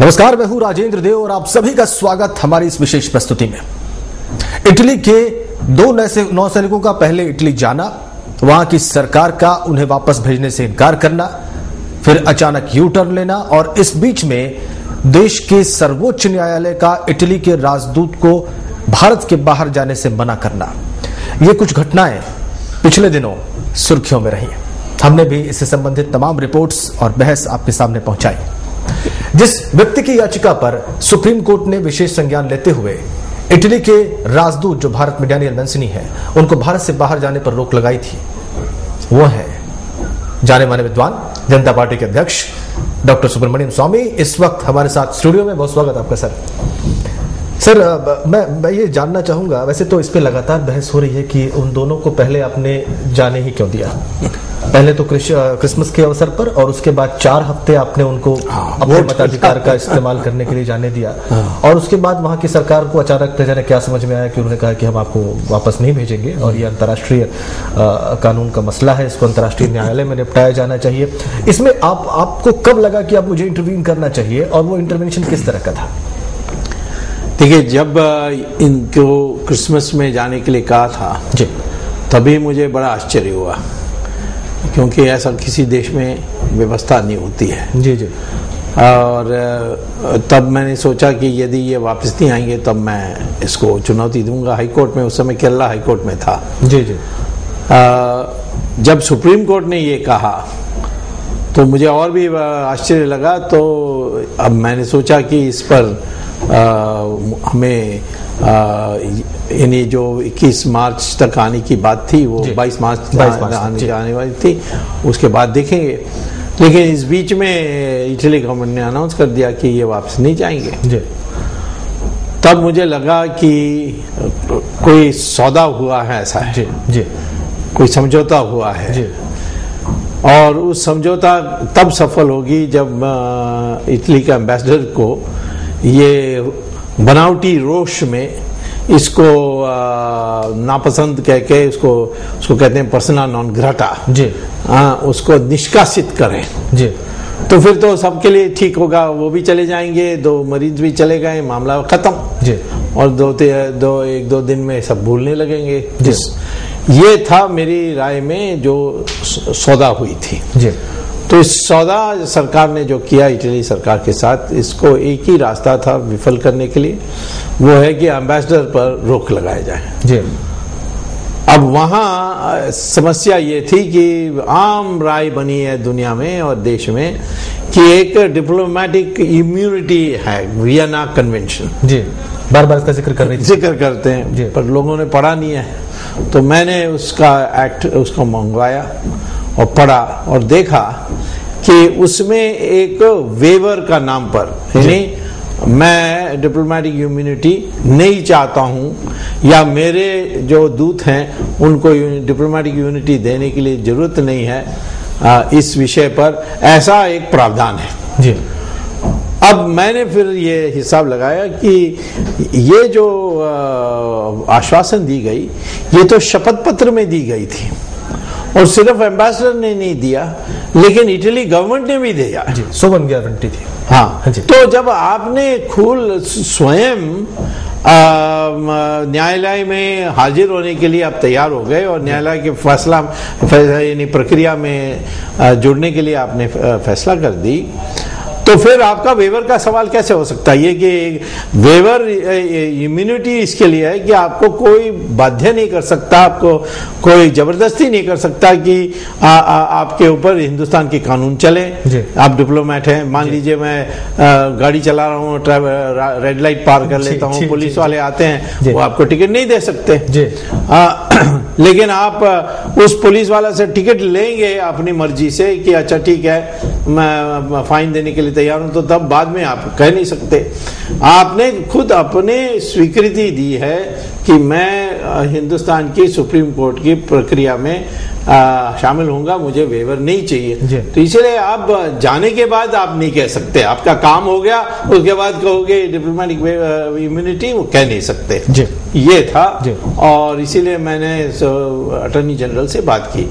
नमस्कार, मैं हूं राजेंद्र देव और आप सभी का स्वागत हमारी इस विशेष प्रस्तुति में। इटली के दो नौसैनिकों का पहले इटली जाना, वहां की सरकार का उन्हें वापस भेजने से इनकार करना, फिर अचानक यू टर्न लेना और इस बीच में देश के सर्वोच्च न्यायालय का इटली के राजदूत को भारत के बाहर जाने से मना करना। ये कुछ घटनाएं पिछले दिनों सुर्खियों में रही। हमने भी इससे संबंधित तमाम रिपोर्ट्स और बहस आपके सामने पहुंचाई। जिस व्यक्ति की याचिका पर सुप्रीम कोर्ट ने विशेष संज्ञान लेते हुए इटली के राजदूत जो भारत में डैनियल मेंसिनी है, उनको भारत से बाहर जाने पर रोक लगाई थी, वो है जाने माने विद्वान, जनता पार्टी के अध्यक्ष डॉक्टर सुब्रमण्यम स्वामी। इस वक्त हमारे साथ स्टूडियो में। बहुत स्वागत आपका सर। सर, मैं ये जानना चाहूंगा, वैसे तो इस पे लगातार बहस हो रही है कि उन दोनों को पहले आपने जाने ही क्यों दिया। पहले तो क्रिसमस के अवसर पर और उसके बाद 4 हफ्ते आपने उनको अपने मताधिकार का इस्तेमाल करने के लिए जाने दिया, और उसके बाद वहां की सरकार को अचानक जाने क्या समझ में आया कि उन्होंने कहा कि हम आपको वापस नहीं भेजेंगे और ये अंतर्राष्ट्रीय कानून का मसला है, इसको अंतर्राष्ट्रीय न्यायालय में निपटाया जाना चाहिए। इसमें आपको कब लगा कि अब मुझे इंटरवीन करना चाहिए और वो इंटरवेंशन किस तरह का था? देखिए, जब इनको क्रिसमस में जाने के लिए कहा था जी, तभी मुझे बड़ा आश्चर्य हुआ, क्योंकि ऐसा किसी देश में व्यवस्था नहीं होती है। जी जी। और तब मैंने सोचा कि यदि ये वापस नहीं आएंगे तब मैं इसको चुनौती दूंगा। हाईकोर्ट में, उस समय केरला हाईकोर्ट में था। जी जी। जब सुप्रीम कोर्ट ने ये कहा तो मुझे और भी आश्चर्य लगा। तो अब मैंने सोचा कि इस पर हमें यानी जो 21 मार्च तक आने की बात थी, वो 22 मार्च आने वाली थी, उसके बाद देखेंगे। लेकिन इस बीच में इटली गवर्नमेंट ने अनाउंस कर दिया कि ये वापस नहीं जाएंगे जी। तब मुझे लगा कि कोई सौदा हुआ है, ऐसा है जी जी, कोई समझौता हुआ है जी। और उस समझौता तब सफल होगी जब इटली के एम्बेसडर को ये बनावटी रोष में इसको नापसंद कह के उसको कहते हैं पर्सना नॉन ग्राटा जी, उसको निष्कासित करें जी। तो फिर तो सबके लिए ठीक होगा, वो भी चले जाएंगे, 2 मरीज भी चले गए, मामला खत्म जी। और एक दो दिन में सब भूलने लगेंगे जी। ये था मेरी राय में जो सौदा हुई थी जी। तो इस सौदा सरकार ने जो किया इटली सरकार के साथ, इसको एक ही रास्ता था विफल करने के लिए, वो है कि एम्बेसडर पर रोक लगाया जाए जी। अब वहां समस्या ये थी कि आम राय बनी है दुनिया में और देश में कि एक डिप्लोमेटिक इम्यूनिटी है, वियना कन्वेंशन जी, बार बार इसका जिक्र करते हैं जी, पर लोगों ने पढ़ा नहीं है। तो मैंने उसका एक्ट उसको मंगवाया और पढ़ा और देखा कि उसमें एक वेवर का नाम पर, यानी मैं डिप्लोमेटिक इम्यूनिटी नहीं चाहता हूं या मेरे जो दूत हैं उनको डिप्लोमेटिक इम्यूनिटी देने के लिए जरूरत नहीं है, इस विषय पर ऐसा एक प्रावधान है जी। अब मैंने फिर ये हिसाब लगाया कि ये जो आश्वासन दी गई, ये तो शपथ पत्र में दी गई थी और सिर्फ एम्बेसडर ने नहीं दिया, लेकिन इटली गवर्नमेंट ने भी दिया जी, सोवन गारंटी थी। हाँ जी। तो जब आपने खुद स्वयं न्यायालय में हाजिर होने के लिए आप तैयार हो गए और न्यायालय के फैसला यानी प्रक्रिया में जुड़ने के लिए आपने फैसला कर दी, तो फिर आपका वेवर का सवाल कैसे हो सकता है? ये कि वेवर इम्यूनिटी इसके लिए है कि आपको कोई बाध्य नहीं कर सकता, आपको कोई जबरदस्ती नहीं कर सकता कि आपके ऊपर हिंदुस्तान के कानून चले। आप डिप्लोमेट हैं, मान लीजिए मैं गाड़ी चला रहा हूँ, रेड लाइट पार कर लेता हूँ, पुलिस वाले आते हैं, वो आपको टिकट नहीं दे सकते। लेकिन आप उस पुलिस वाला से टिकट लेंगे अपनी मर्जी से कि अच्छा ठीक है मैं फाइन देने के लिए तैयार हूं, तो तब बाद में आप कह नहीं सकते। आपने खुद अपने स्वीकृति दी है कि मैं हिंदुस्तान की सुप्रीम कोर्ट की प्रक्रिया में शामिल होऊंगा, मुझे वेवर नहीं चाहिए। तो इसलिए आप जाने के बाद आप नहीं कह सकते, आपका काम हो गया उसके बाद कहोगे डिप्लोमेटिक इम्यूनिटी, वो कह नहीं सकते। ये था और इसीलिए मैंने अटॉर्नी जनरल से बात की,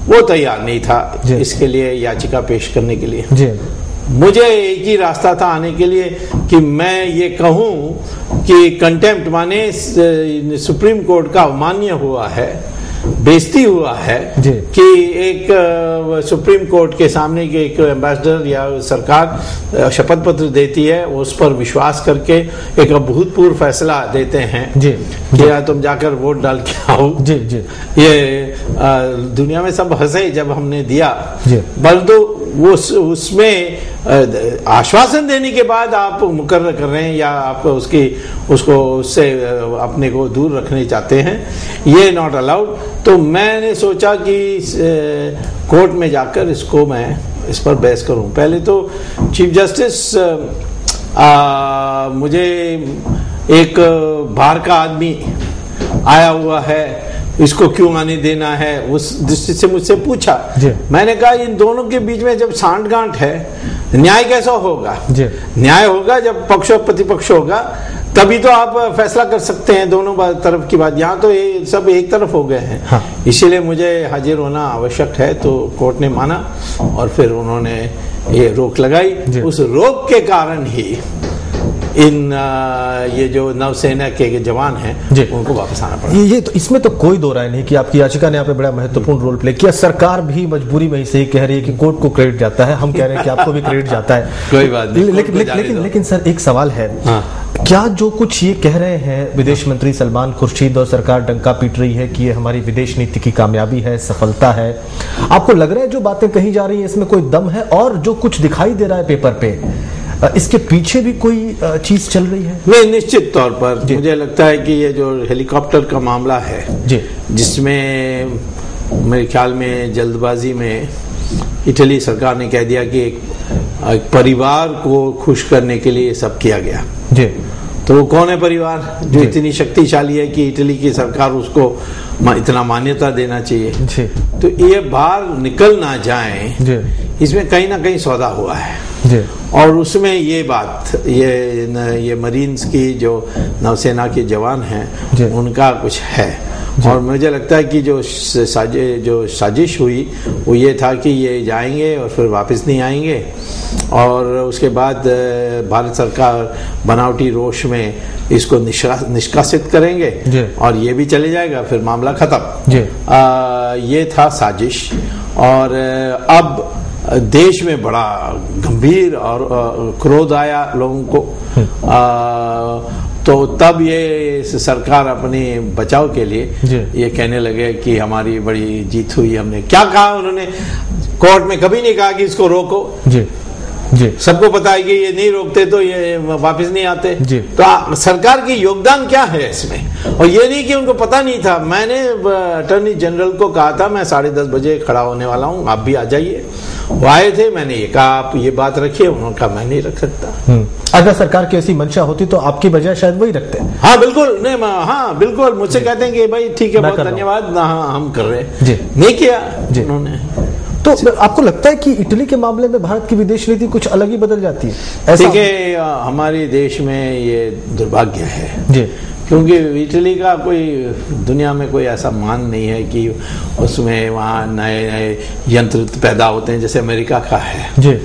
वो तैयार नहीं था इसके लिए याचिका पेश करने के लिए। मुझे एक ही रास्ता था आने के लिए कि मैं ये कहूं कि कंटेम्प्ट माने सुप्रीम कोर्ट का अवमान्य हुआ है, बेइज्जती हुआ है कि एक सुप्रीम कोर्ट के सामने के एक एम्बेसडर या सरकार शपथ पत्र देती है, उस पर विश्वास करके एक अभूतपूर्व फैसला देते हैं कि या तुम जाकर वोट डाल के आओ। ये दुनिया में सब हंसे जब हमने दिया, परंतु वो उसमें आश्वासन देने के बाद आप मुकर्रर कर रहे हैं या आप उससे अपने को दूर रखने चाहते हैं, ये नॉट अलाउड। तो मैंने सोचा कि कोर्ट में जाकर इस पर बहस करूं। पहले तो चीफ जस्टिस मुझे एक बाहर का आदमी आया हुआ है, इसको क्यों आने देना है, उस दृष्टि से मुझसे पूछा। मैंने कहा इन दोनों के बीच में जब सांठगांठ है, न्याय कैसा होगा? न्याय होगा जब पक्ष और प्रतिपक्ष होगा, तभी तो आप फैसला कर सकते हैं दोनों तरफ की बात। यहाँ तो ये सब एक तरफ हो गए हैं। हाँ। इसीलिए मुझे हाजिर होना आवश्यक है। तो कोर्ट ने माना और फिर उन्होंने ये रोक लगाई। उस रोक के कारण ही ये जो नौसेना के जवान हैं उनको वापस आना पड़ा। ये तो इसमें तो कोई दो राय नहीं कि आपकी याचिका ने यहाँ पे बड़ा महत्वपूर्ण रोल प्ले किया। सरकार भी मजबूरी में से ही कह रही है कि कोर्ट को क्रेडिट जाता है, हम कह रहे हैं कि आपको भी क्रेडिट जाता है। कोई बात नहीं। लेकिन सर एक सवाल है, क्या जो कुछ ये कह रहे हैं विदेश मंत्री सलमान खुर्शीद और सरकार डंका पीट रही है कि ये हमारी विदेश नीति की कामयाबी है, सफलता है, आपको लग रहा है जो बातें कही जा रही है इसमें कोई दम है? और जो कुछ दिखाई दे रहा है पेपर पे, इसके पीछे भी कोई चीज चल रही है? नहीं, निश्चित तौर पर मुझे लगता है कि ये जो हेलीकॉप्टर का मामला है जिसमें मेरे ख्याल में जल्दबाजी में इटली सरकार ने कह दिया कि एक परिवार को खुश करने के लिए सब किया गया। तो वो कौन है परिवार जो इतनी शक्तिशाली है कि इटली की सरकार उसको इतना मान्यता देना चाहिए? तो ये बाहर निकल ना जाए, इसमें कहीं ना कहीं सौदा हुआ है। और उसमें ये बात ये मरीन्स की जो नौसेना के जवान हैं उनका कुछ है। और मुझे लगता है कि जो साजिश हुई वो ये था कि ये जाएंगे और फिर वापस नहीं आएंगे, और उसके बाद भारत सरकार बनावटी रोष में इसको निष्कासित करेंगे और ये भी चले जाएगा, फिर मामला खत्म। ये था साजिश। और अब देश में बड़ा गंभीर और क्रोध आया लोगों को। तो तब ये सरकार अपने बचाव के लिए ये कहने लगे कि हमारी बड़ी जीत हुई। हमने क्या कहा? उन्होंने कोर्ट में कभी नहीं कहा कि इसको रोको। सबको पता है कि ये नहीं रोकते तो ये वापस नहीं आते। तो सरकार की योगदान क्या है इसमें? और ये नहीं कि उनको पता नहीं था। मैंने अटॉर्नी जनरल को कहा था मैं 10:30 बजे खड़ा होने वाला हूँ, आप भी आ जाइए। वो आए थे, मैंने ये कहा आप ये बात रखिए, उन्होंने कहा मैं नहीं रख सकता। अगर सरकार की ऐसी मंशा होती तो आपकी बजाय शायद वही रखते। हाँ बिल्कुल, नहीं हाँ बिल्कुल, मुझसे कहते हैं कि भाई ठीक है बहुत धन्यवाद, हाँ हम कर रहे हैं। नहीं किया उन्होंने। तो आपको लगता है कि इटली के मामले में भारत की विदेश नीति कुछ अलग ही बदल जाती है? देखिए हमारे देश में ये दुर्भाग्य है क्योंकि इटली का कोई दुनिया में कोई ऐसा मान नहीं है कि उसमें वहाँ नए नए यंत्र पैदा होते हैं जैसे अमेरिका का है।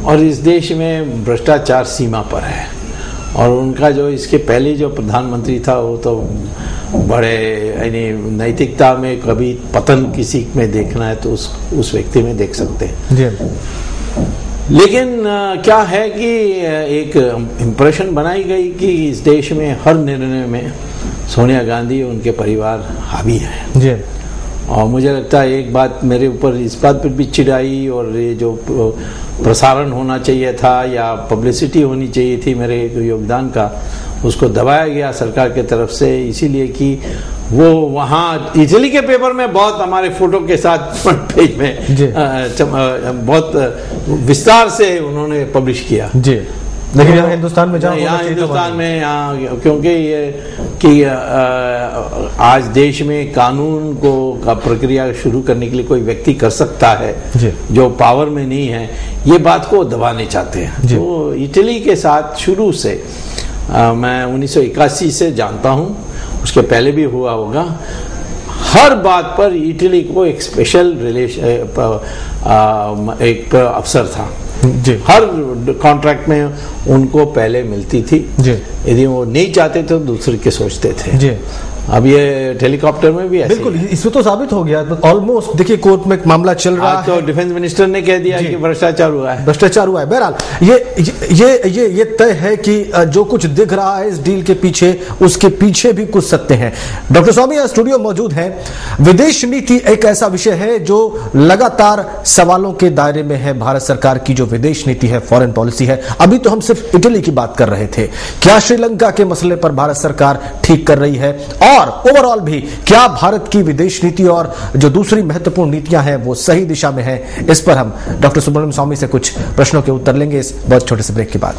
और इस देश में भ्रष्टाचार सीमा पर है। और उनका जो इसके पहले जो प्रधानमंत्री था वो तो बड़े यानी नैतिकता में कभी पतन किसी में देखना है तो उस व्यक्ति में देख सकते हैं। लेकिन क्या है कि एक इम्प्रेशन बनाई गई कि इस देश में हर निर्णय में सोनिया गांधी और उनके परिवार हावी है। और मुझे लगता है एक बात मेरे ऊपर इस बात पर भी चिढ़ाई, और ये जो प्रसारण होना चाहिए था या पब्लिसिटी होनी चाहिए थी मेरे योगदान का, उसको दबाया गया सरकार के तरफ से, इसीलिए कि वो वहाँ इटली के पेपर में बहुत हमारे फोटो के साथ फ्रंट पेज में बहुत विस्तार से उन्होंने पब्लिश किया। लेकिन यहाँ हिंदुस्तान में यहाँ क्योंकि ये कि आज देश में कानून को का प्रक्रिया शुरू करने के लिए कोई व्यक्ति कर सकता है जो पावर में नहीं है, ये बात को दबाने चाहते हैं। तो इटली के साथ शुरू से मैं 1981 से जानता हूँ, उसके पहले भी हुआ होगा, हर बात पर इटली को एक स्पेशल एक अवसर था। जी हर कॉन्ट्रैक्ट में उनको पहले मिलती थी जी यदि वो नहीं चाहते तो दूसरे के सोचते थे जी। अब ये हेलीकॉप्टर में भी ऐसे बिल्कुल, इसमें तो साबित हो गया ऑलमोस्ट। देखिए कोर्ट में एक मामला चल रहा आज तो डिफेंस मिनिस्टर ने कह दिया कि भ्रष्टाचार हुआ है। भ्रष्टाचार हुआ है। बहरहाल ये तय है कि जो कुछ दिख रहा है इस डील के पीछे, उसके पीछे भी कुछ सत्य है। डॉक्टर स्वामी यहाँ स्टूडियो मौजूद हैं। विदेश नीति एक ऐसा विषय है जो लगातार सवालों के दायरे में है। भारत सरकार की जो विदेश नीति है, फॉरेन पॉलिसी है। अभी तो हम सिर्फ इटली की बात कर रहे थे, क्या श्रीलंका के मसले पर भारत सरकार ठीक कर रही है, और ओवरऑल भी क्या भारत की विदेश नीति और जो दूसरी महत्वपूर्ण नीतियां हैं वो सही दिशा में है। इस पर हम डॉक्टर सुब्रमण्यम स्वामी से कुछ प्रश्नों के उत्तर लेंगे इस बहुत छोटे से ब्रेक के बाद।